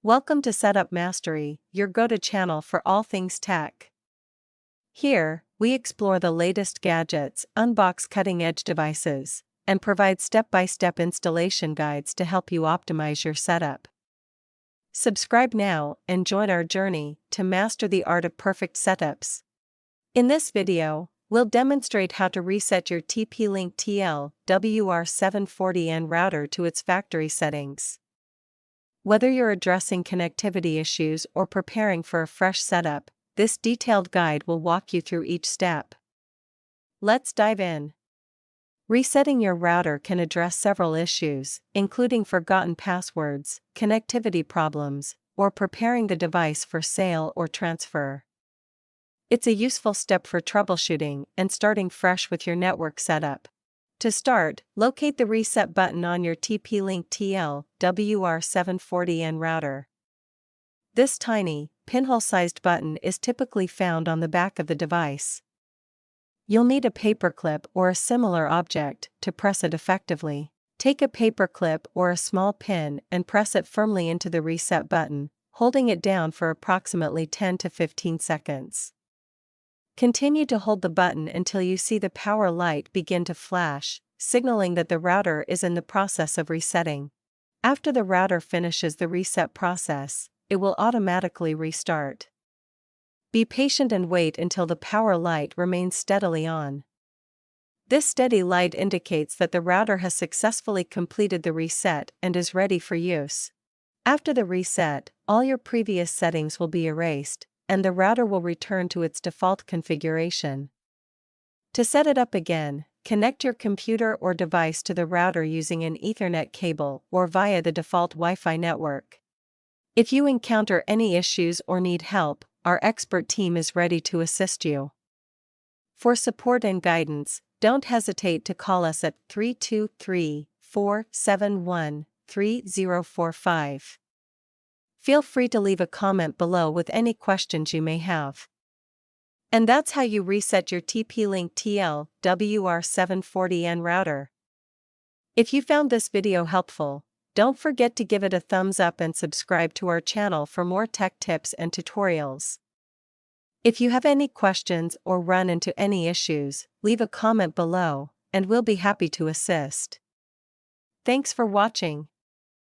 Welcome to Setup Mastery, your go-to channel for all things tech. Here, we explore the latest gadgets, unbox cutting-edge devices, and provide step-by-step installation guides to help you optimize your setup. Subscribe now and join our journey to master the art of perfect setups. In this video, we'll demonstrate how to reset your TP-Link TL-WR841N router to its factory settings. Whether you're addressing connectivity issues or preparing for a fresh setup, this detailed guide will walk you through each step. Let's dive in. Resetting your router can address several issues, including forgotten passwords, connectivity problems, or preparing the device for sale or transfer. It's a useful step for troubleshooting and starting fresh with your network setup. To start, locate the reset button on your TP-Link TL-WR841N router. This tiny, pinhole-sized button is typically found on the back of the device. You'll need a paperclip or a similar object to press it effectively. Take a paperclip or a small pin and press it firmly into the reset button, holding it down for approximately 10 to 15 seconds. Continue to hold the button until you see the power light begin to flash, signaling that the router is in the process of resetting. After the router finishes the reset process, it will automatically restart. Be patient and wait until the power light remains steadily on. This steady light indicates that the router has successfully completed the reset and is ready for use. After the reset, all your previous settings will be erased, and the router will return to its default configuration. To set it up again, connect your computer or device to the router using an Ethernet cable or via the default Wi-Fi network. If you encounter any issues or need help, our expert team is ready to assist you. For support and guidance, don't hesitate to call us at 323-471-3045. Feel free to leave a comment below with any questions you may have. And that's how you reset your TP-Link TL-WR841N router. If you found this video helpful, don't forget to give it a thumbs up and subscribe to our channel for more tech tips and tutorials. If you have any questions or run into any issues, leave a comment below, and we'll be happy to assist. Thanks for watching.